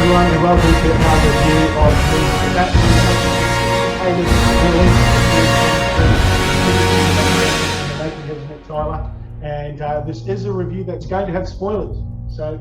everyone, and welcome to another review of the making of Nick Tyler. And this is a review that's going to have spoilers, so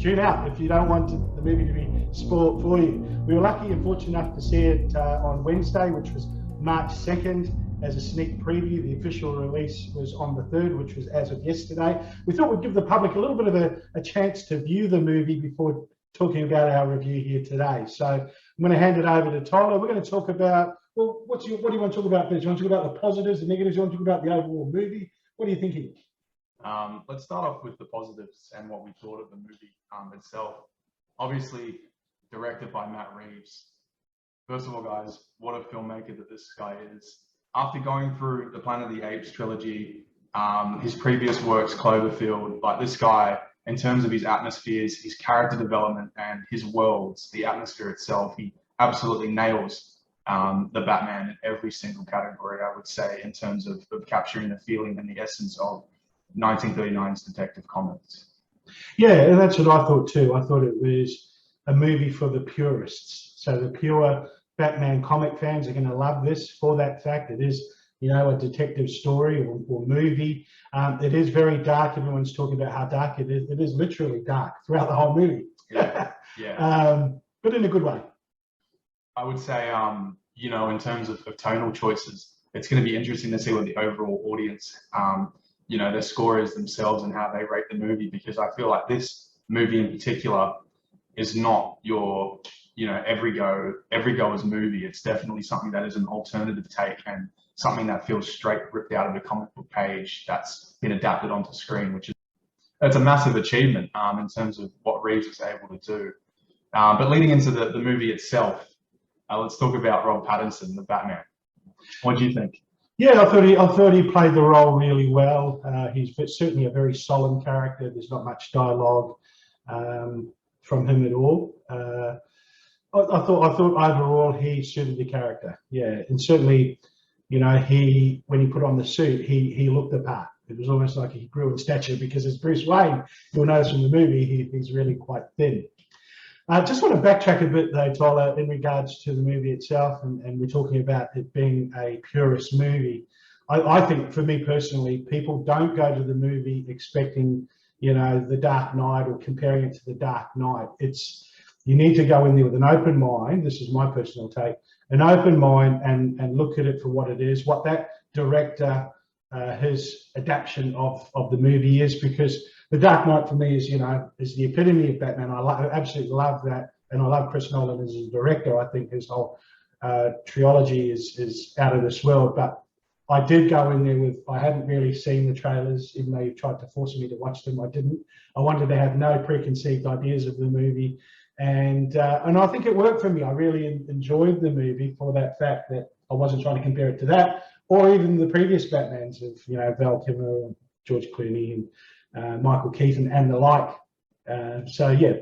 tune out if you don't want the movie to be spoiled for you. We were lucky and fortunate enough to see it on Wednesday, which was March 2nd, as a sneak preview. The official release was on the 3rd, which was as of yesterday. We thought we'd give the public a little bit of a chance to view the movie before talking about our review here today. So I'm going to hand it over to Tyler. We're going to talk about, well, what do you want to talk about first? Do you want to talk about the positives, the negatives? Do you want to talk about the overall movie? What are you thinking? Let's start off with the positives and what we thought of the movie itself. Obviously, directed by Matt Reeves. First of all, guys, what a filmmaker that this guy is. After going through the Planet of the Apes trilogy, his previous works, Cloverfield, like this guy, in terms of his atmospheres, his character development, and his worlds, the atmosphere itself, he absolutely nails the Batman in every single category, I would say, in terms of capturing the feeling and the essence of 1939's Detective Comics. Yeah, and that's what I thought too. I thought it was a movie for the purists. So the pure Batman comic fans are going to love this for that fact. It is, you know, a detective story or movie. It is very dark. Everyone's talking about how dark it is. It is literally dark throughout the whole movie. Yeah. But in a good way. I would say, you know, in terms of tonal choices, it's going to be interesting to see what the overall audience, you know, their scorers themselves and how they rate the movie, because I feel like this movie in particular is not your, you know, every goer's movie. It's definitely something that is an alternative take and something that feels straight ripped out of a comic book page that's been adapted onto screen, which is, it's a massive achievement in terms of what Reeves was able to do. But leading into the movie itself, let's talk about Rob Pattinson, the Batman. What do you think? Yeah, I thought he played the role really well. He's certainly a very solemn character. There's not much dialogue from him at all. I thought overall he suited the character. Yeah, and certainly, you know, when he put on the suit, he looked the part. It was almost like he grew in stature, because as Bruce Wayne, you'll notice from the movie, he's really quite thin. I just want to backtrack a bit though, Tyler, in regards to the movie itself, and we're talking about it being a purist movie. I think for me personally, people don't go to the movie expecting, you know, the Dark Knight or comparing it to the Dark Knight. You need to go in there with an open mind. This is my personal take, an open mind, and look at it for what it is, what that director, his adaptation of the movie is, because the Dark Knight for me is, you know, is the epitome of Batman. I absolutely love that, and I love Chris Nolan as a director. I think his whole trilogy is out of this world. But I did go in there I hadn't really seen the trailers, even though you tried to force me to watch them. I didn't. I wanted to have no preconceived ideas of the movie, and I think it worked for me. I really enjoyed the movie for that fact that I wasn't trying to compare it to that, or even the previous Batmans of, you know, Val Kilmer and George Clooney and Michael Keaton and the like. So yeah,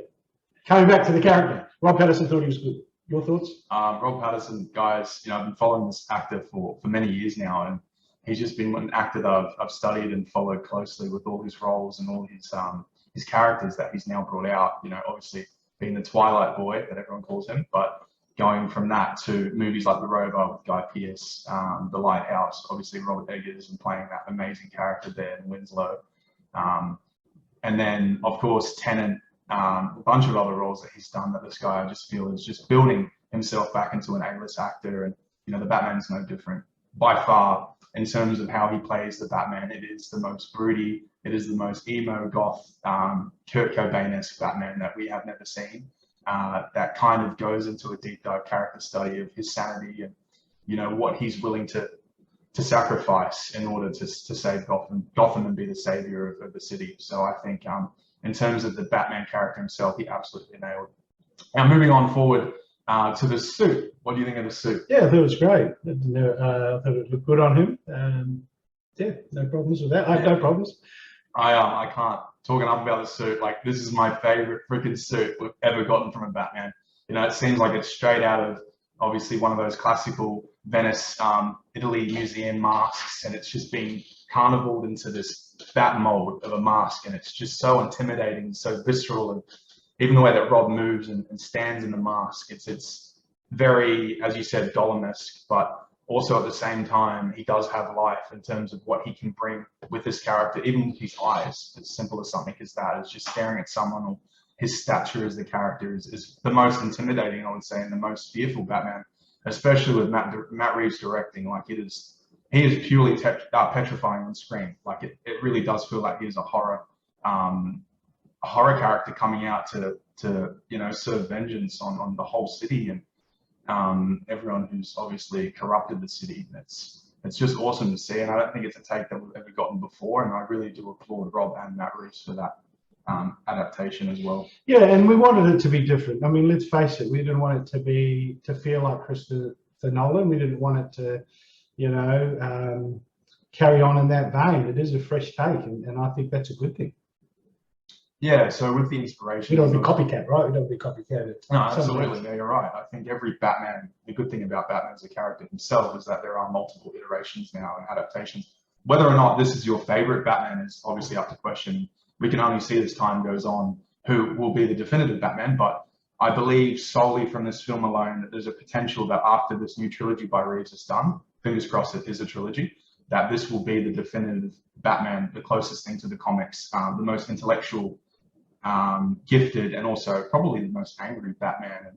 coming back to the character, Rob Pattinson thought he was good. Your thoughts? Rob Pattinson, guys, you know, I've been following this actor for many years now, and he's just been an actor that I've studied and followed closely with all his roles and all his characters that he's now brought out. You know, obviously being the Twilight Boy that everyone calls him, but going from that to movies like The Rover with Guy Pearce, The Lighthouse, obviously Robert Eggers, and playing that amazing character there in Winslow. And then, of course, Tenet, a bunch of other roles that he's done that this guy, I just feel, is just building himself back into an A-list actor. And, you know, the Batman's no different. By far, in terms of how he plays the Batman, it is the most broody, it is the most emo, goth, Kurt Cobain-esque Batman that we have never seen. That kind of goes into a deep dive character study of his sanity and, you know, what he's willing to sacrifice in order to save Gotham and be the savior of the city. So I think in terms of the Batman character himself, he absolutely nailed it. Now moving on forward to the suit. What do you think of the suit? Yeah, I thought it was great. I thought it looked good on him. Yeah, no problems with that. I have no problems. I can't talk enough about the suit. Like, this is my favorite freaking suit we've ever gotten from a Batman. You know, it seems like it's straight out of obviously one of those classical Venice, Italy museum masks, and it's just been carnivaled into this bat mold of a mask, and it's just so intimidating, so visceral, and even the way that Rob moves and stands in the mask, it's very, as you said, Gollum-esque, but also at the same time, he does have life in terms of what he can bring with his character, even with his eyes. As simple as something as that, is just staring at someone, or his stature as the character is the most intimidating, I would say, and the most fearful Batman, especially with Matt Reeves directing. Like, he is purely petrifying on screen. Like, it really does feel like he is a horror character coming out to serve vengeance on the whole city and everyone who's obviously corrupted the city. It's just awesome to see, and I don't think it's a take that we've ever gotten before, and I really do applaud Rob and Matt Reeves for that adaptation as well. Yeah, and we wanted it to be different. I mean, let's face it, we didn't want it to feel like Christopher Nolan. We didn't want it to, carry on in that vein. It is a fresh take, and I think that's a good thing. Yeah, so with the inspiration... We don't be copycat, right? We don't be copycat. No, absolutely. No, you're right. I think every Batman, the good thing about Batman as a character himself is that there are multiple iterations now and adaptations. Whether or not this is your favorite Batman is obviously up to question. We can only see as time goes on who will be the definitive Batman, but I believe solely from this film alone that there's a potential that after this new trilogy by Reeves is done, fingers crossed it is a trilogy, that this will be the definitive Batman, the closest thing to the comics, the most intellectual, gifted, and also probably the most angry Batman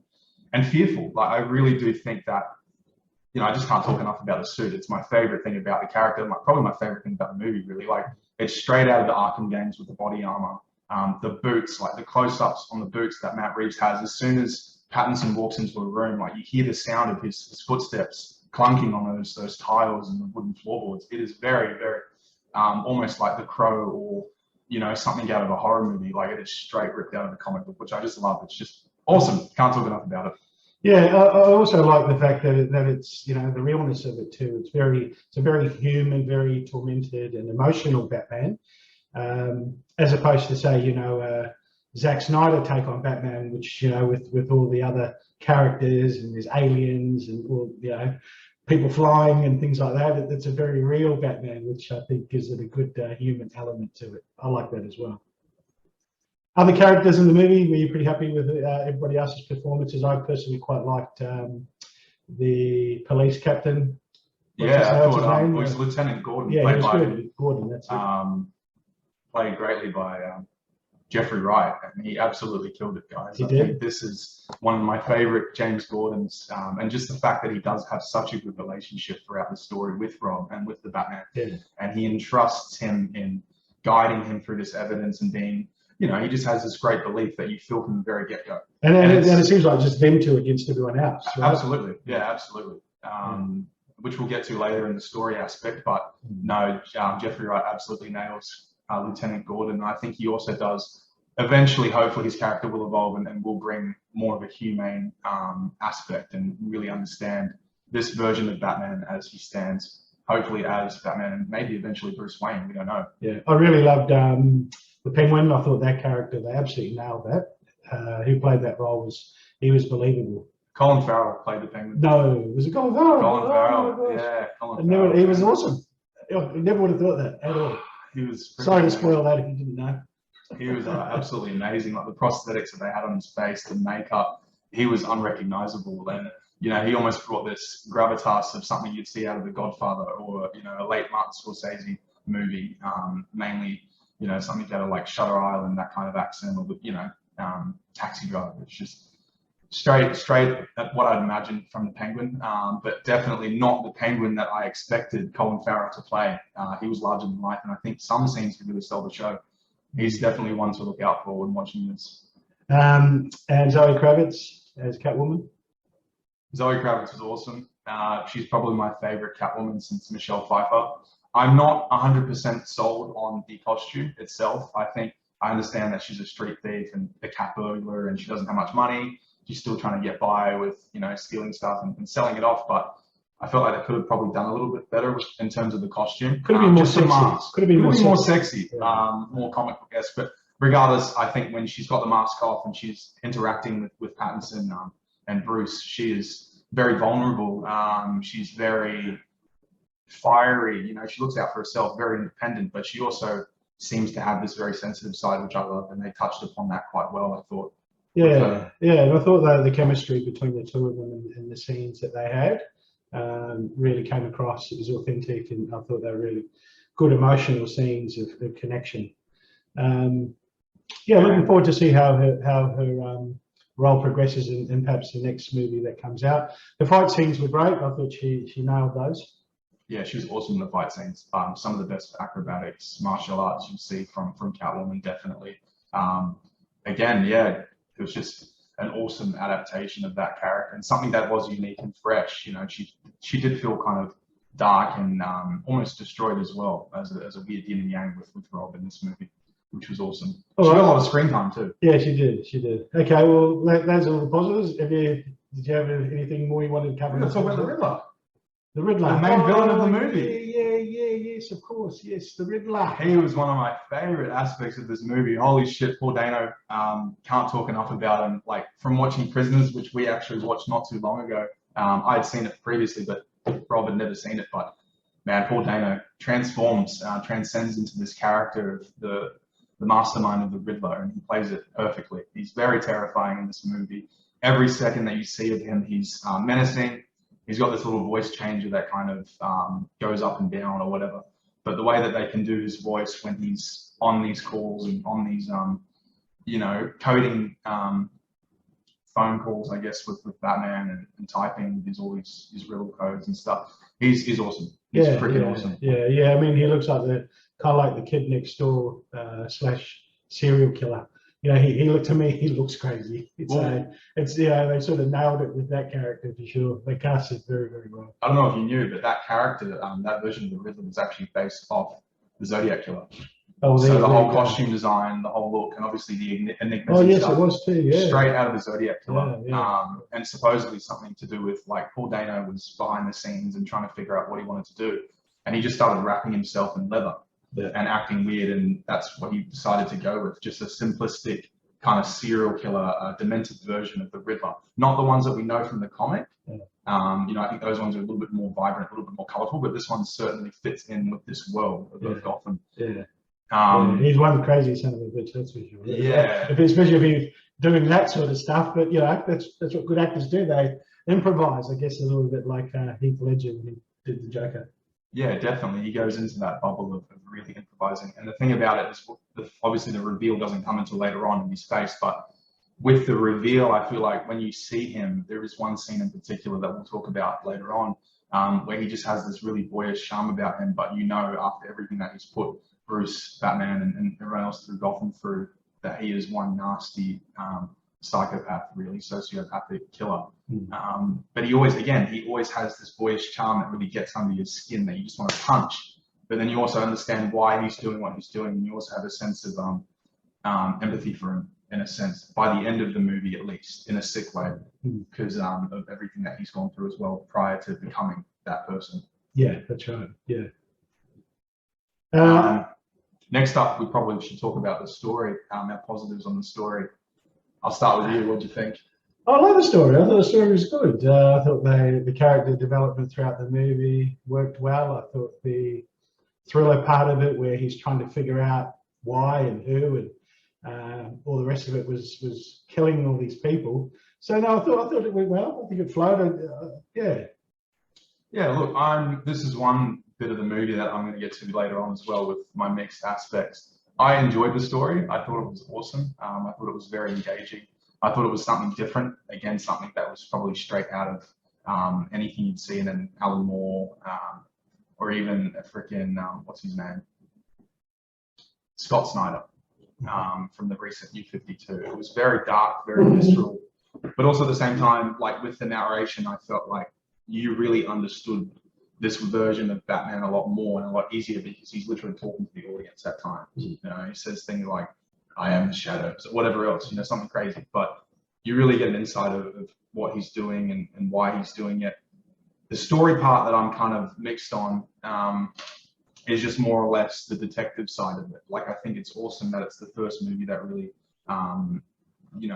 and fearful. Like, I really do think that, I just can't talk enough about the suit. It's my favorite thing about the character, probably my favorite thing about the movie, really. Like, it's straight out of the Arkham games with the body armor. The boots, like the close-ups on the boots that Matt Reeves has, as soon as Pattinson walks into a room, like, you hear the sound of his footsteps clunking on those tiles and the wooden floorboards. It is very, very almost like The Crow or something out of a horror movie. Like, it is straight ripped out of the comic book, which I just love. It's just awesome. Can't talk enough about it. Yeah, I also like the fact that it's the realness of it too. It's a very human, very tormented and emotional Batman, as opposed to, say, Zack Snyder take on Batman, which with all the other characters and there's aliens and all people flying and things like that. It's a very real Batman, which I think gives it a good human element to it. I like that as well. Other characters in the movie, were you pretty happy with everybody else's performances? I personally quite liked the police captain. Yeah, I thought it was Lieutenant Gordon. Yeah, he was good. Gordon, that's it. Played greatly by Jeffrey Wright, and he absolutely killed it, guys. I think this is one of my favorite James Gordons, and just the fact that he does have such a good relationship throughout the story with Rob and with the Batman, and he entrusts him in guiding him through this evidence and being, he just has this great belief that you feel from the very get-go. And it seems like just them two against everyone else. Right? Absolutely, yeah, absolutely. Which we'll get to later in the story aspect, but no, Jeffrey Wright absolutely nails Lieutenant Gordon. I think he also does, eventually, hopefully his character will evolve and will bring more of a humane aspect and really understand this version of Batman as he stands, hopefully as Batman and maybe eventually Bruce Wayne, we don't know. Yeah, I really loved the Penguin. I thought that character, they absolutely nailed that. Who played that role was believable. Colin Farrell played the Penguin. No, was it Colin Farrell? Colin Farrell, yeah. Colin Farrell. He was awesome. I never would have thought that at all. He was. Sorry to spoil that if you didn't know. He was absolutely amazing. Like, the prosthetics that they had on his face, the makeup, he was unrecognizable. And he almost brought this gravitas of something you'd see out of The Godfather or a late Martin Scorsese movie, mainly something out of like Shutter Island, that kind of accent, or Taxi Driver. It's just straight at what I'd imagined from the Penguin, but definitely not the Penguin that I expected Colin Farrell to play. He was larger than life, and I think some scenes could really sell the show. He's definitely one to look out for when watching this. And Zoe Kravitz as Catwoman. Zoe Kravitz was awesome. She's probably my favorite Catwoman since Michelle Pfeiffer. I'm not 100% sold on the costume itself. I understand that she's a street thief and a cat burglar, and she doesn't have much money. She's still trying to get by with, stealing stuff and selling it off. But I felt like they could have probably done a little bit better in terms of the costume. Could have been more sexy. Could have been more sexy, more comic book-esque. But regardless, I think when she's got the mask off and she's interacting with Pattinson and Bruce, she is very vulnerable. She's very fiery. She looks out for herself, very independent, but she also seems to have this very sensitive side, which I love, and they touched upon that quite well, I thought. Yeah, yeah, and I thought that the chemistry between the two of them and the scenes that they had really came across. It was authentic, and I thought they were really good emotional scenes of connection. Yeah, looking forward to see how her role progresses in perhaps the next movie that comes out. The fight scenes were great. I thought she nailed those. Yeah, she was awesome in the fight scenes. Some of the best acrobatics, martial arts you see from Catwoman, definitely. Again, yeah, it was just an awesome adaptation of that character and something that was unique and fresh. You know, she did feel kind of dark and almost destroyed as well as a weird yin and yang with Rob in this movie, which was awesome. She got a lot of screen time too. Yeah, she did. She did. Okay, well, those are all the positives. Did you have anything more you wanted to cover? Let's talk about the Riddler. The Riddler, the main villain of the movie. Yes, of course, yes, the Riddler. He was one of my favorite aspects of this movie. Holy shit, Paul Dano, can't talk enough about him. Like from watching Prisoners, which we actually watched not too long ago. I had seen it previously, but Rob had never seen it. But man, Paul Dano transcends into this character of the mastermind of the Riddler, and he plays it perfectly. He's very terrifying in this movie. Every second that you see of him, he's menacing. He's got this little voice changer that kind of goes up and down or whatever. But the way that they can do his voice when he's on these calls and on these, coding phone calls, I guess, with Batman and typing with all his riddle codes and stuff, he's awesome. He's freaking awesome. Yeah. I mean, he looks like kind of like the kid next door / serial killer. You know, he looked to me. He looks crazy. It's they sort of nailed it with that character for sure. They cast it very, very well. I don't know if you knew, but that character, that version of the Riddler, was actually based off the Zodiac Killer. Oh, so the whole costume design, the whole look, and obviously the enigmas. Oh yes, stuff, it was too. Yeah. Straight out of the Zodiac Killer, and supposedly something to do with like Paul Dano was behind the scenes and trying to figure out what he wanted to do, and he just started wrapping himself in leather. And acting weird, and that's what he decided to go with, just a simplistic kind of serial killer, demented version of the Riddler. Not the ones that we know from the comic. I think those ones are a little bit more vibrant, a little bit more colorful, but this one certainly fits in with this world of Gotham. He's one crazy son of a bitch, that's for sure. Yeah. Especially if he's doing that sort of stuff, but that's what good actors do. They improvise, I guess, a little bit like Heath Ledger when he did the Joker. Yeah, definitely. He goes into that bubble of really improvising. And the thing about it is, obviously, the reveal doesn't come until later on in his face. But with the reveal, I feel like when you see him, there is one scene in particular that we'll talk about later on, where he just has this really boyish charm about him. But after everything that he's put Bruce, Batman, and everyone else through Gotham through, that he is one nasty psychopath, really sociopathic killer. But he always has this boyish charm that really gets under your skin that you just want to punch. But then you also understand why he's doing what he's doing, and you also have a sense of empathy for him, in a sense, by the end of the movie at least, in a sick way, because of everything that he's gone through as well prior to becoming that person. Yeah, that's right. Yeah. Next up, we probably should talk about the story, our positives on the story. I'll start with you. What do you think? I love the story. I thought the story was good. I thought the character development throughout the movie worked well. I thought the thriller part of it, where he's trying to figure out why and who and all the rest of it was killing all these people. So no, I thought it went well. I think it flowed. Yeah. Look, this is one bit of the movie that I'm going to get to later on as well with my mixed aspects. I enjoyed the story. I thought it was awesome. I thought it was very engaging. I thought it was something different. Again, something that was probably straight out of anything you'd see in an Alan Moore or even a freaking, what's his name? Scott Snyder from the recent New 52. It was very dark, very visceral, but also at the same time, like with the narration, I felt like you really understood this version of Batman a lot more and a lot easier because he's literally talking to the audience at times. He says things like, I am the shadows, or whatever else, something crazy. But you really get an insight of what he's doing and why he's doing it. The story part that I'm kind of mixed on is just more or less the detective side of it. Like, I think it's awesome that it's the first movie that really,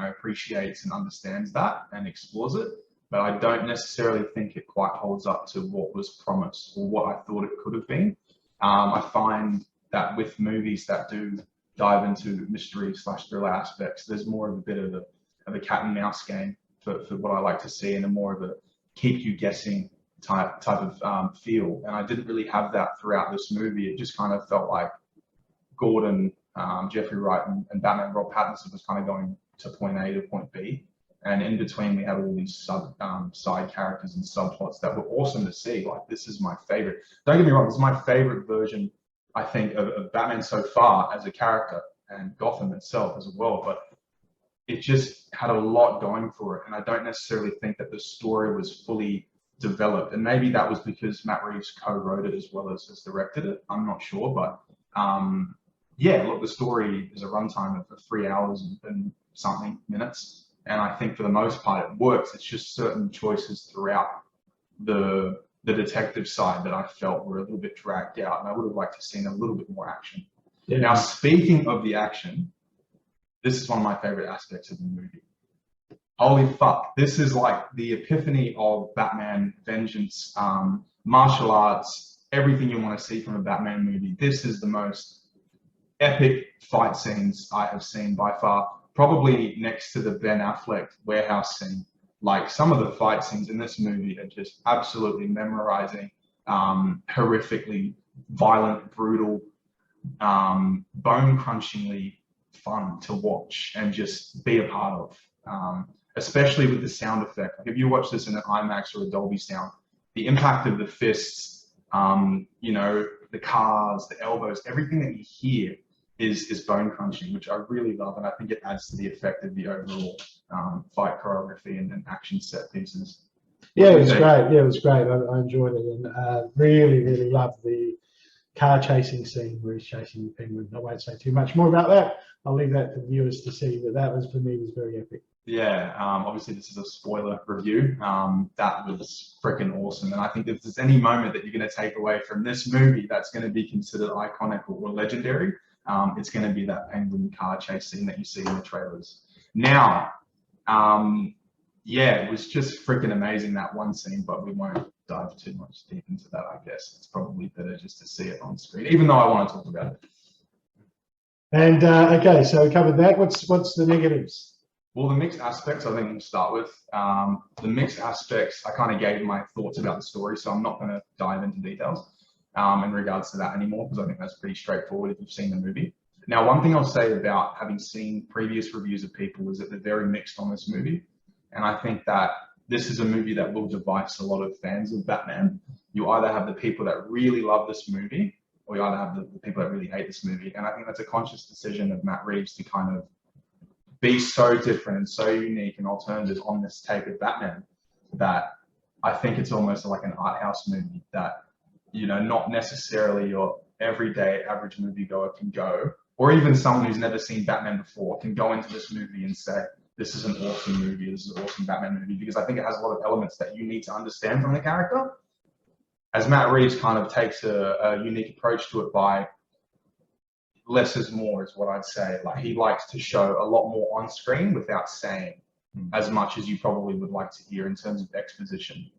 appreciates and understands that and explores it. But I don't necessarily think it quite holds up to what was promised or what I thought it could have been. I find that with movies that do dive into mystery / thriller aspects, there's more of a bit of a cat and mouse game for what I like to see, and a more of a keep you guessing type of feel. And I didn't really have that throughout this movie. It just kind of felt like Gordon, Jeffrey Wright, and Batman Rob Pattinson was kind of going to point A to point B. And in between, we had all these side characters and subplots that were awesome to see. Like, this is my favorite. Don't get me wrong, this is my favorite version, I think, of Batman so far as a character, and Gotham itself as well. But it just had a lot going for it. And I don't necessarily think that the story was fully developed. And maybe that was because Matt Reeves co-wrote it as well as directed it. I'm not sure. But yeah, look, the story is a runtime of 3 hours and something minutes. And I think for the most part it works. It's just certain choices throughout the detective side that I felt were a little bit dragged out, and I would have liked to have seen a little bit more action. Yeah. Now, speaking of the action, this is one of my favorite aspects of the movie. Holy fuck, this is like the epiphany of Batman vengeance, martial arts, everything you want to see from a Batman movie. This is the most epic fight scenes I have seen by far. Probably next to the Ben Affleck warehouse scene. Like, some of the fight scenes in this movie are just absolutely memorizing, horrifically violent, brutal, bone-crunchingly fun to watch and just be a part of. Especially with the sound effect. Like, if you watch this in an IMAX or a Dolby sound, the impact of the fists, you know, the cars, the elbows, everything that you hear is bone crunching, which I really love, and I think it adds to the effect of the overall fight choreography and action set pieces. Yeah, it was great. Yeah, it was great. I enjoyed it, and really loved the car chasing scene where he's chasing the Penguin. I won't say too much more about that. I'll leave that for viewers to see. But that was, for me, was very epic. Yeah, obviously this is a spoiler review. That was freaking awesome, and I think if there's any moment that you're going to take away from this movie that's going to be considered iconic or legendary, it's going to be that Penguin car chase scene that you see in the trailers. Now, yeah, it was just freaking amazing, that one scene, but we won't dive too much deep into that, I guess. It's probably better just to see it on screen, even though I want to talk about it. And okay, so we covered that. What's the negatives? Well, the mixed aspects, I think we'll start with. The mixed aspects, I kind of gave my thoughts about the story, so I'm not going to dive into details in regards to that anymore, because I think that's pretty straightforward if you've seen the movie. Now, one thing I'll say about having seen previous reviews of people is that they're very mixed on this movie. And I think that this is a movie that will devise a lot of fans of Batman. You either have the people that really love this movie, or you either have the people that really hate this movie. And I think that's a conscious decision of Matt Reeves to kind of be so different and so unique and alternative on this take of Batman, that I think it's almost like an art house movie that, you know, not necessarily your everyday average moviegoer can go, or even someone who's never seen Batman before can go into this movie and say, this is an awesome movie, this is an awesome Batman movie, because I think it has a lot of elements that you need to understand from the character. As Matt Reeves kind of takes a unique approach to it by less is more, is what I'd say. Like, he likes to show a lot more on screen without saying as much as you probably would like to hear in terms of exposition.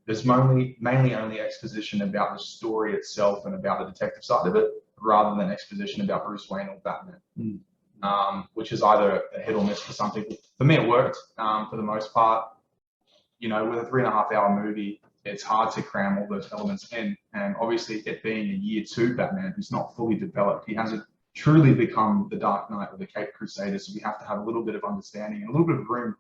There's mainly only exposition about the story itself and about the detective side of it, rather than exposition about Bruce Wayne or Batman, which is either a hit or miss for some people. For me, it worked for the most part. You know, with a 3.5-hour movie, it's hard to cram all those elements in. And obviously, it being a year 2 Batman who's not fully developed, he hasn't truly become the Dark Knight or the Caped Crusader. So we have to have a little bit of understanding and a little bit of room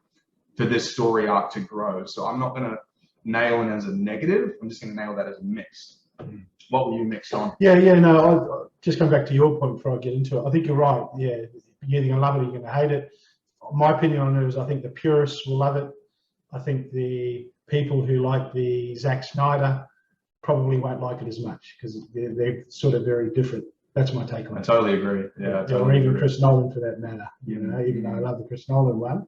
for this story arc to grow. So I'm not going to nail it as a negative. I'm just going to nail that as a mixed. What will you mix on? Yeah, no, I'll just come back to your point before I get into it. I think you're right. Yeah, you're either going to love it or you're going to hate it. My opinion on it is I think the purists will love it. I think the people who like the Zack Snyder probably won't like it as much, because they're sort of very different. That's my take on it. I totally agree. Yeah, or even Chris Nolan for that matter. You know, even though I love the Chris Nolan one,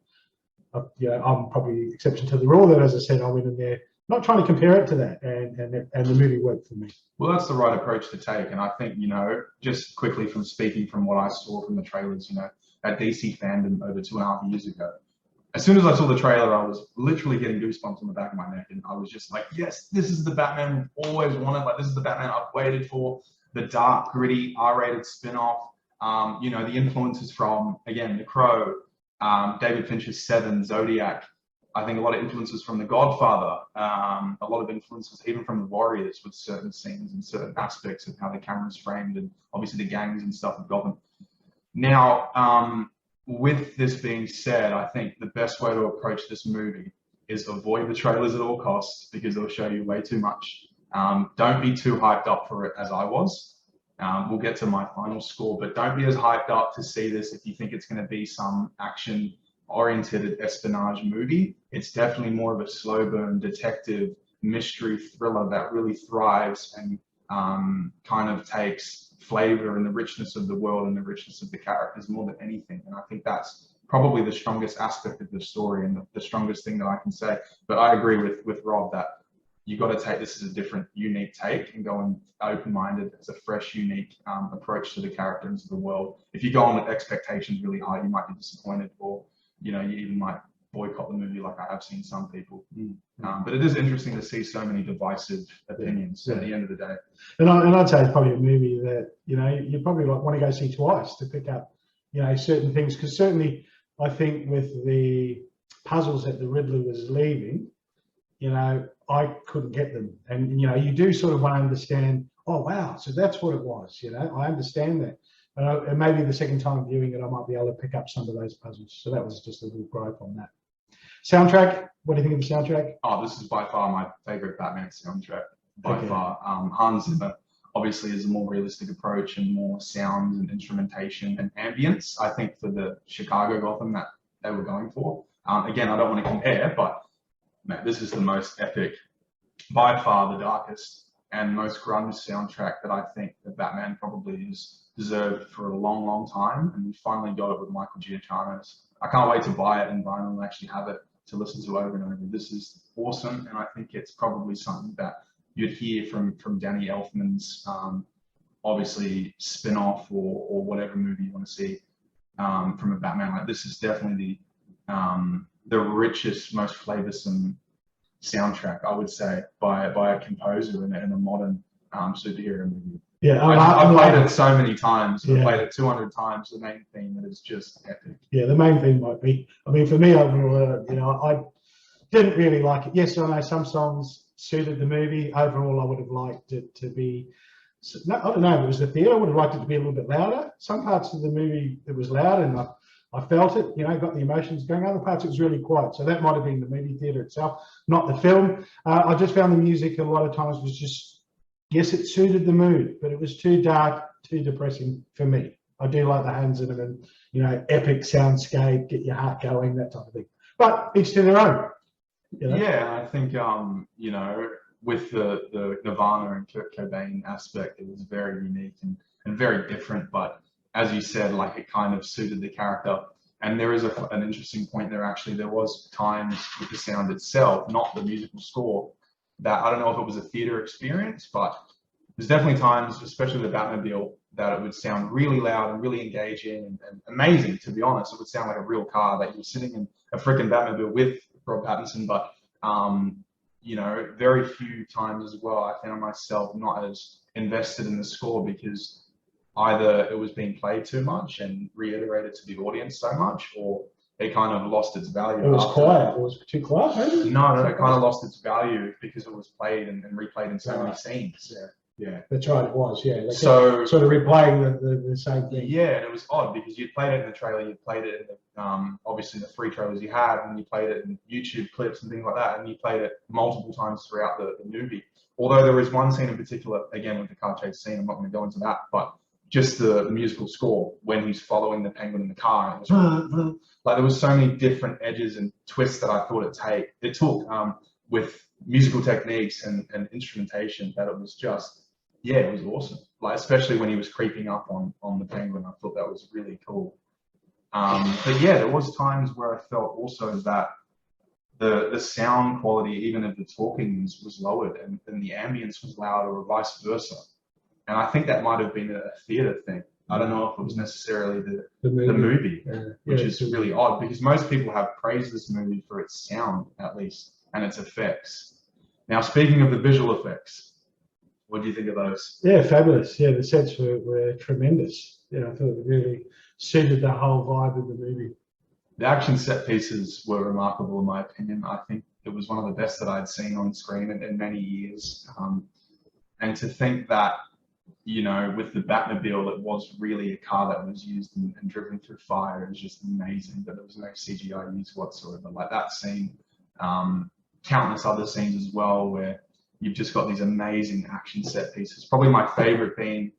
I'm probably the exception to the rule. That, as I said, I went in there not trying to compare it to that, and the movie worked for me. Well, that's the right approach to take, and I think, you know, just quickly from speaking from what I saw from the trailers, you know, that DC fandom over 2.5 years ago. As soon as I saw the trailer, I was literally getting goosebumps on the back of my neck, and I was just like, yes, this is the Batman we've always wanted. Like, this is the Batman I've waited for. The dark, gritty, R-rated spin-off. You know, the influences from, again, The Crow, David Fincher's Seven, Zodiac. I think a lot of influences from The Godfather, a lot of influences even from The Warriors with certain scenes and certain aspects of how the camera's framed, and obviously the gangs and stuff of Gotham. Now, with this being said, I think the best way to approach this movie is avoid the trailers at all costs, because they'll show you way too much. Don't be too hyped up for it as I was. We'll get to my final score, but don't be as hyped up to see this if you think it's going to be some action-oriented espionage movie. It's definitely more of a slow burn detective mystery thriller that really thrives and kind of takes flavor in the richness of the world and the richness of the characters more than anything. And I think that's probably the strongest aspect of the story and the strongest thing that I can say. But I agree with Rob that you got to take this as a different, unique take and go in open-minded as a fresh, unique approach to the character and to the world. If you go on with expectations really high, you might be disappointed, or you even might boycott the movie like I have seen some people. But it is interesting to see so many divisive opinions at the end of the day. And I'd say it's probably a movie that you probably want to go see twice to pick up certain things, because certainly I think with the puzzles that the Riddler was leaving, I couldn't get them. And, you do sort of want to understand, oh, wow, so that's what it was, I understand that. And maybe the second time viewing it, I might be able to pick up some of those puzzles. So that was just a little gripe on that. Soundtrack, what do you think of the soundtrack? Oh, this is by far my favorite Batman soundtrack, by far. Hans Zimmer obviously is a more realistic approach and more sounds and instrumentation and ambience, I think, for the Chicago Gotham that they were going for. Again, I don't want to compare, but man, this is the most epic, by far the darkest and most grunge soundtrack that I think that Batman probably has deserved for a long, long time. And we finally got it with Michael Giacchino's. I can't wait to buy it in vinyl and actually have it to listen to over and over. This is awesome, and I think it's probably something that you'd hear from Danny Elfman's obviously spin-off or whatever movie you want to see from a Batman. Like, this is definitely the richest, most flavorsome soundtrack, I would say, by a composer in a modern superhero movie. Yeah, I've played it so many times. I've played it 200 times. The main theme that is just epic. Yeah, the main theme might be. I mean, for me overall, I didn't really like it. Yes, I know some songs suited the movie. Overall, I would have liked it to be. No, I don't know. If it was the theatre, I would have liked it to be a little bit louder. Some parts of the movie it was loud, and I felt it. Got the emotions going. Other parts it was really quiet. So that might have been the movie theatre itself, not the film. I just found the music a lot of times was just. Yes, it suited the mood, but it was too dark, too depressing for me. I do like the Hans Zimmer and, epic soundscape, get your heart going, that type of thing. But each to their own. Yeah, I think, with the Nirvana and Kurt Cobain aspect, it was very unique and very different. But as you said, like, it kind of suited the character. And there is an interesting point there, actually. There was times with the sound itself, not the musical score, that I don't know if it was a theater experience, but there's definitely times, especially with the Batmobile, that it would sound really loud and really engaging and amazing, to be honest. It would sound like a real car that you were sitting in a freaking Batmobile with Rob Pattinson. But, very few times as well, I found myself not as invested in the score, because either it was being played too much and reiterated to the audience so much, or it kind of lost its value. It was quiet. It was too quiet, maybe? No, it kind of lost its value because it was played and replayed in so many scenes. Yeah. That's right, it was, yeah. So sort of replaying the same thing. Yeah, and it was odd because you played it in the trailer, you played it in the, obviously the free trailers you had, and you played it in YouTube clips and things like that, and you played it multiple times throughout the movie. Although there is one scene in particular, again with the car chase scene, I'm not going to go into that, but just the musical score when he's following the penguin in the car. And it was, like, there was so many different edges and twists that I thought it took with musical techniques and instrumentation, that it was just, yeah, it was awesome. Like, especially when he was creeping up on the penguin, I thought that was really cool. But yeah, there was times where I felt also that the sound quality, even of the talking, was lowered, and the ambience was louder, or vice versa. And I think that might have been a theatre thing. I don't know if it was necessarily the movie, which is really odd, because most people have praised this movie for its sound, at least, and its effects. Now, speaking of the visual effects, what do you think of those? Yeah, fabulous. Yeah, the sets were tremendous. Yeah, I thought it really suited the whole vibe of the movie. The action set pieces were remarkable in my opinion. I think it was one of the best that I'd seen on screen in many years. And to think that, you know, with the Batmobile, it was really a car that was used and driven through fire. It was just amazing that there was no CGI used whatsoever. Like that scene, countless other scenes as well, where you've just got these amazing action set pieces. Probably my favorite being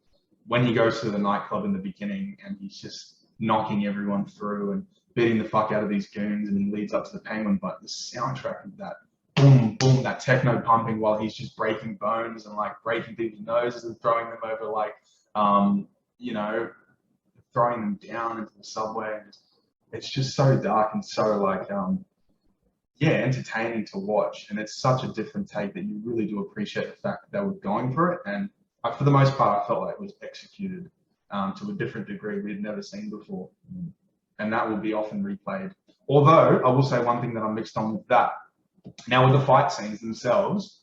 when he goes to the nightclub in the beginning and he's just knocking everyone through and beating the fuck out of these goons, and he leads up to the Penguin. But the soundtrack of that boom, boom, that techno pumping while he's just breaking bones and like breaking people's noses and throwing them over, like, you know, throwing them down into the subway. It's just so dark and so like, yeah, entertaining to watch. And it's such a different take that you really do appreciate the fact that they were going for it. And for the most part, I felt like it was executed to a different degree we'd never seen before. And that will be often replayed. Although I will say one thing that I'm mixed on with that. Now with the fight scenes themselves,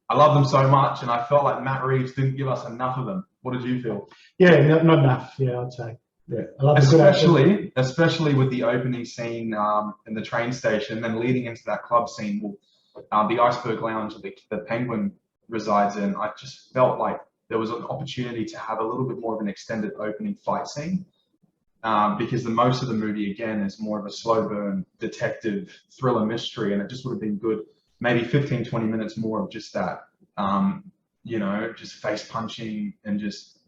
I love them so much, and I felt like Matt Reeves didn't give us enough of them. What did you feel? Yeah, not enough. Yeah, I'd say. Yeah, I love especially with the opening scene in the train station, and then leading into that club scene, the Iceberg Lounge that the Penguin resides in. I just felt like there was an opportunity to have a little bit more of an extended opening fight scene. Because the most of the movie, again, is more of a slow burn detective thriller mystery, and it just would have been good, maybe 15, 20 minutes more of just that, you know, just face punching and just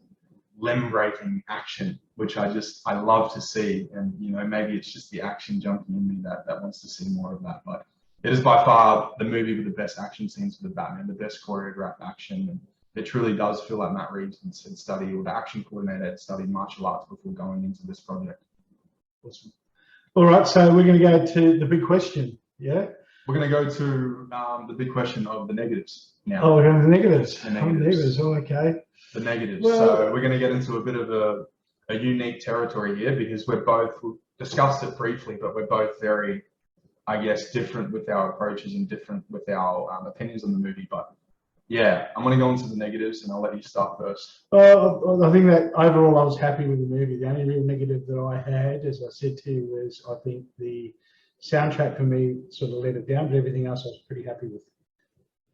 limb breaking action, which I love to see. And, you know, maybe it's just the action junkie in me that wants to see more of that. But it is by far the movie with the best action scenes for the Batman, the best choreographed action. And it truly does feel like Matt Reeves had studied, or the action coordinator had studied martial arts before going into this project. Awesome. All right, so we're going to go to the big question. Yeah? We're going to go to the big question of the negatives now. Oh, we're going to the negatives. The negatives. Oh, okay. The negatives. Well, so we're going to get into a bit of a unique territory here, because we've discussed it briefly, but we're both very, I guess, different with our approaches and different with our opinions on the movie. But yeah, I'm going to go into the negatives, and I'll let you start first. I think that overall I was happy with the movie. The only real negative that I had, as I said to you, was I think the soundtrack for me sort of let it down, but everything else I was pretty happy with.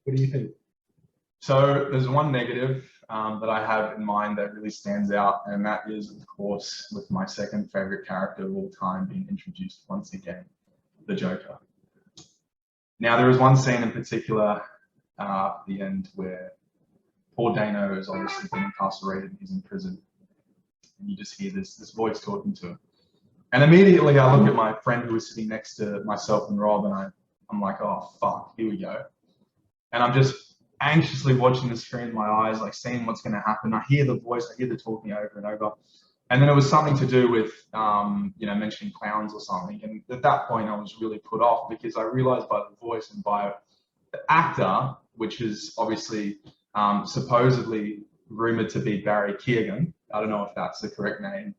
What do you think? So there's one negative that I have in mind that really stands out, and that is, of course, with my second favorite character of all time being introduced once again, the Joker. Now, there is one scene in particular at the end where poor Dano has obviously been incarcerated and he's in prison, and you just hear this voice talking to him. And immediately I look at my friend who was sitting next to myself and Rob, and I'm like, oh fuck, here we go. And I'm just anxiously watching the screen in my eyes, like seeing what's going to happen. I hear the voice, I hear the talking over and over. And then it was something to do with, you know, mentioning clowns or something. And at that point I was really put off, because I realized by the voice and by the actor, which is obviously supposedly rumored to be Barry Keoghan. I don't know if that's the correct name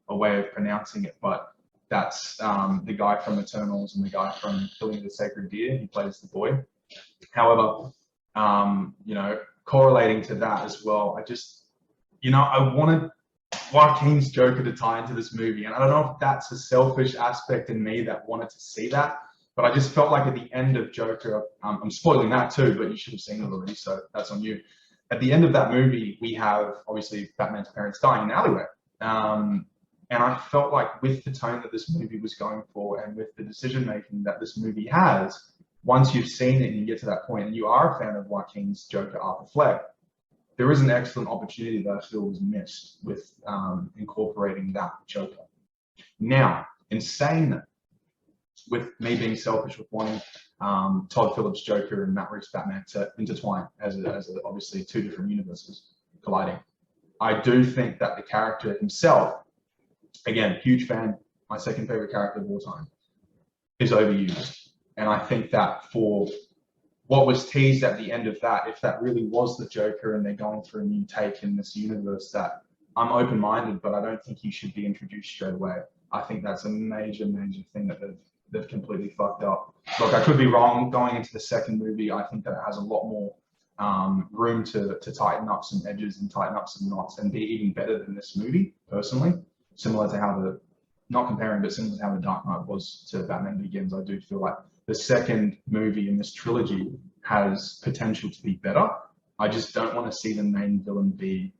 or way of pronouncing it, but that's the guy from Eternals and the guy from Killing the Sacred Deer. He plays the boy. However, you know, correlating to that as well, I just, you know, I wanted Joaquin's Joker to tie into this movie. And I don't know if that's a selfish aspect in me that wanted to see that, but I just felt like at the end of Joker, I'm spoiling that too, but you should have seen it already, so that's on you. At the end of that movie, we have obviously Batman's parents dying in an alleyway. And I felt like with the tone that this movie was going for, and with the decision making that this movie has, once you've seen it and you get to that point and you are a fan of Joaquin's Joker, Arthur Fleck, there is an excellent opportunity that I feel was missed with incorporating that Joker. Now, in saying that, with me being selfish with wanting Todd Phillips' Joker and Matt Reeves' Batman to intertwine as obviously two different universes colliding, I do think that the character himself, again, huge fan, my second favorite character of all time, is overused. And I think that for what was teased at the end of that, if that really was the Joker and they're going through a new take in this universe, that I'm open-minded, but I don't think he should be introduced straight away. I think that's a major, major thing that they've completely fucked up. Look, I could be wrong. Going into the second movie, I think that it has a lot more room to tighten up some edges and tighten up some knots and be even better than this movie, personally, similar to how the not comparing, but similar to how The Dark Knight was to Batman Begins, I do feel like the second movie in this trilogy has potential to be better. I just don't want to see the main villain be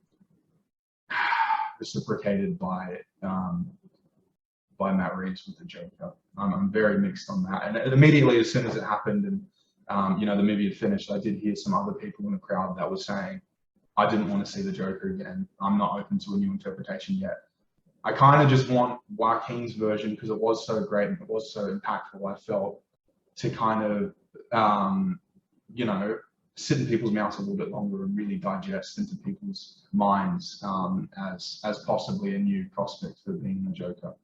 reciprocated by Matt Reeves with the Joker. I'm very mixed on that. And immediately, as soon as it happened and the movie had finished, I did hear some other people in the crowd that were saying, I didn't want to see the Joker again. I'm not open to a new interpretation yet. I kind of just want Joaquin's version, because it was so great and it was so impactful, I felt, to kind of, sit in people's mouths a little bit longer and really digest into people's minds as possibly a new prospect for being the Joker.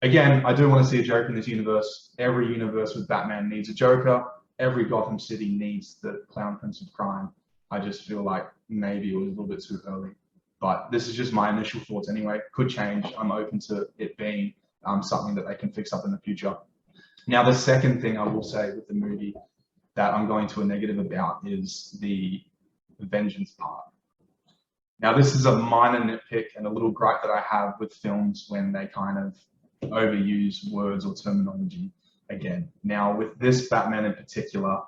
Again, I do want to see a Joker in this universe. Every universe with Batman needs a Joker. Every Gotham City needs the Clown Prince of Crime. I just feel like maybe it was a little bit too early. But this is just my initial thoughts anyway. Could change. I'm open to it being something that they can fix up in the future. Now, the second thing I will say with the movie that I'm going to a negative about is the vengeance part. Now, this is a minor nitpick and a little gripe that I have with films when they kind of overuse words or terminology again. Now, with this Batman in particular,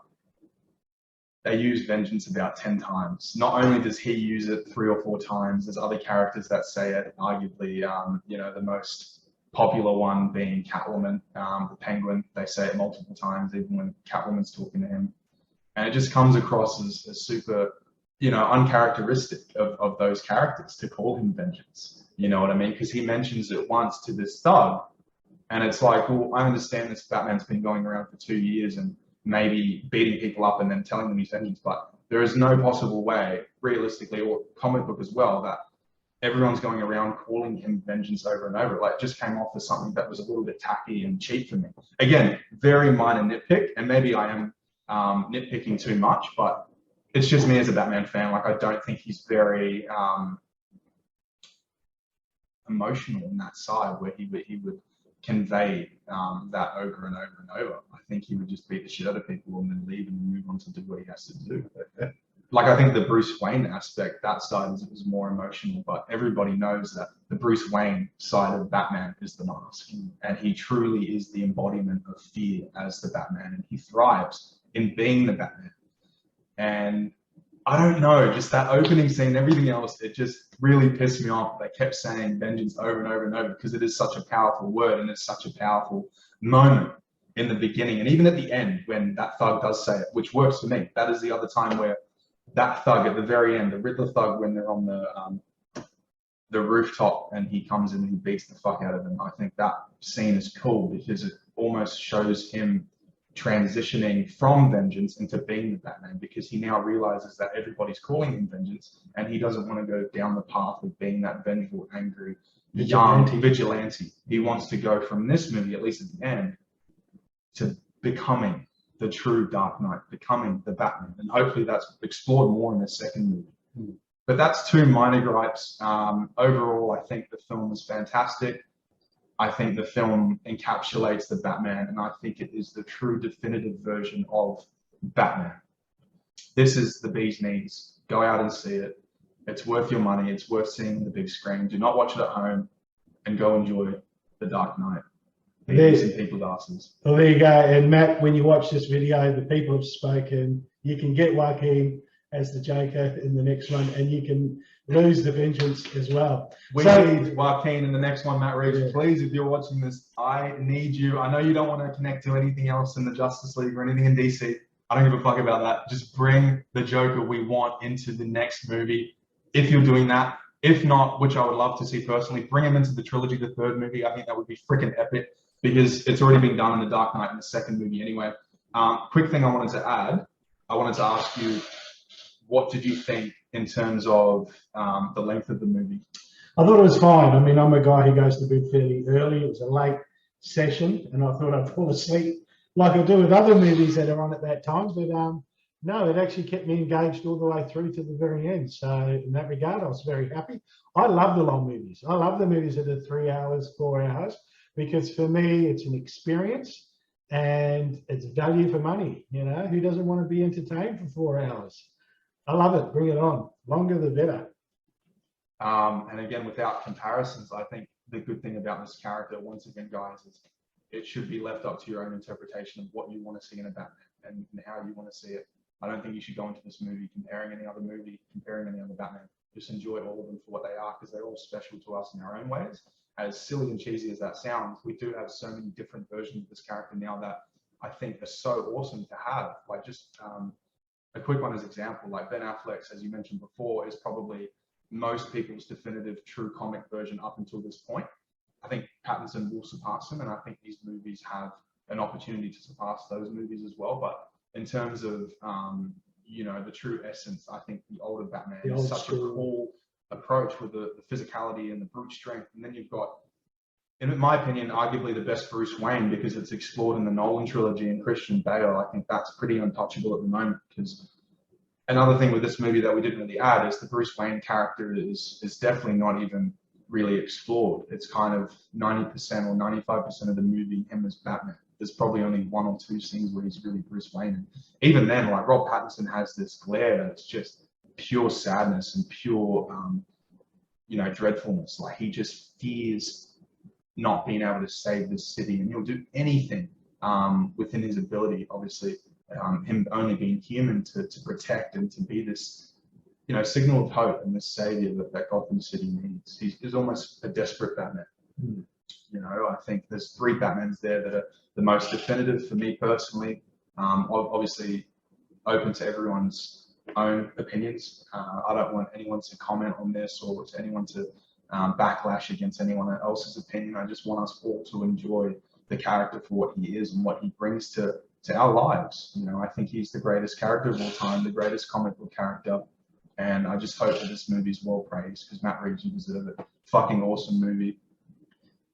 they use vengeance about 10 times. Not only does he use it 3 or 4 times, there's other characters that say it, arguably, the most popular one being Catwoman, the Penguin. They say it multiple times, even when Catwoman's talking to him. And it just comes across as super, uncharacteristic of those characters to call him vengeance. You know what I mean? Because he mentions it once to this thug, and it's like, well, I understand this Batman's been going around for 2 years and maybe beating people up and then telling them he's vengeance, but there is no possible way, realistically, or comic book as well, that everyone's going around calling him vengeance over and over. Like, it just came off as something that was a little bit tacky and cheap for me. Again, very minor nitpick, and maybe I am nitpicking too much, but it's just me as a Batman fan. Like, I don't think he's very emotional in that side where he would convey that over and over and over. I think he would just beat the shit out of people and then leave and move on to do what he has to do. Like, I think the Bruce Wayne aspect, that side is more emotional, but everybody knows that the Bruce Wayne side of Batman is the mask, and he truly is the embodiment of fear as the Batman, and he thrives in being the Batman. And I don't know, just that opening scene, everything else, it just really pissed me off. They kept saying vengeance over and over and over because it is such a powerful word and it's such a powerful moment in the beginning. And even at the end, when that thug does say it, which works for me, that is the other time where that thug at the very end, the Riddler thug, when they're on the rooftop and he comes in and he beats the fuck out of them. I think that scene is cool because it almost shows him transitioning from vengeance into being the Batman, because he now realizes that everybody's calling him vengeance and he doesn't want to go down the path of being that vengeful, angry, young vigilante. He wants to go from this movie, at least at the end, to becoming the true Dark Knight, becoming the Batman. And hopefully that's explored more in the second movie. But that's 2 minor gripes. Overall, I think the film is fantastic. I think the film encapsulates the Batman, and I think it is the true definitive version of Batman. This is the bee's knees. Go out and see it. It's worth your money. It's worth seeing on the big screen. Do not watch it at home, and go enjoy The Dark Knight. Some people's asses. Well, there you go. And Matt, when you watch this video, the people have spoken. You can get Joaquin as the Joker in the next one, and you can lose the vengeance as well. We need Joaquin in the next one, Matt Reeves. Yeah. Please, if you're watching this, I need you. I know you don't want to connect to anything else in the Justice League or anything in DC. I don't give a fuck about that. Just bring the Joker we want into the next movie, if you're doing that. If not, which I would love to see personally, bring him into the trilogy, the 3rd movie. I think that would be freaking epic, because it's already been done in The Dark Knight in the 2nd movie anyway. Quick thing I wanted to add, I wanted to ask you, what did you think in terms of the length of the movie? I thought it was fine. I mean, I'm a guy who goes to bed fairly early. It was a late session, and I thought I'd fall asleep like I do with other movies that are on at that time. But no, it actually kept me engaged all the way through to the very end. So in that regard, I was very happy. I love the long movies. I love the movies that are 3 hours, 4 hours, because for me, it's an experience and it's value for money. You know, who doesn't want to be entertained for 4 hours? I love it. Bring it on. Longer the better. And again, without comparisons, I think the good thing about this character, once again, guys, is it should be left up to your own interpretation of what you want to see in a Batman and how you want to see it. I don't think you should go into this movie comparing any other Batman. Just enjoy all of them for what they are, because they're all special to us in our own ways. As silly and cheesy as that sounds, we do have so many different versions of this character now that I think are so awesome to have. Like, just a quick one as example, like Ben Affleck's, as you mentioned before, is probably most people's definitive true comic version up until this point. I think Pattinson will surpass him, and I think these movies have an opportunity to surpass those movies as well. But in terms of you know, the true essence, I think the older Batman is such a cool approach with the physicality and the brute strength. And then you've got, in my opinion, arguably the best Bruce Wayne, because it's explored in the Nolan trilogy and Christian Bale. I think that's pretty untouchable at the moment. Because another thing with this movie that we didn't really add is the Bruce Wayne character is definitely not even really explored. It's kind of 90% or 95% of the movie him as Batman. There's probably only 1 or 2 scenes where he's really Bruce Wayne. And even then, like, Rob Pattinson has this glare that's just pure sadness and pure, you know, dreadfulness. Like, he just fears not being able to save this city, and he'll do anything within his ability. Obviously, him only being human to protect and to be this, you know, signal of hope and this savior that Gotham City needs. He's almost a desperate Batman. You know, I think there's 3 Batmans there that are the most definitive for me personally. Obviously, open to everyone's own opinions. I don't want anyone to comment on this or to anyone to backlash against anyone else's opinion. I just want us all to enjoy the character for what he is and what he brings to our lives. You know, I think he's the greatest character of all time, the greatest comic book character. And I just hope that this movie is well praised, because Matt Reeves, you deserve it. Fucking awesome movie.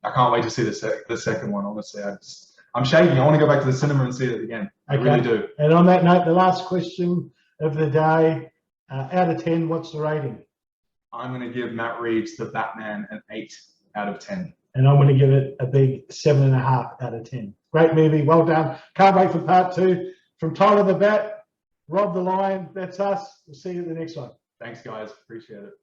I can't wait to see the second one, honestly. I'm shaking. I want to go back to the cinema and see it again. I really do. And on that note, the last question of the day, out of 10, what's the rating? I'm going to give Matt Reeves, the Batman, an 8 out of 10. And I'm going to give it a big 7.5 out of 10. Great movie. Well done. Can't wait for part 2. From Tyler the Bat, Rob the Lion, that's us. We'll see you at the next one. Thanks, guys. Appreciate it.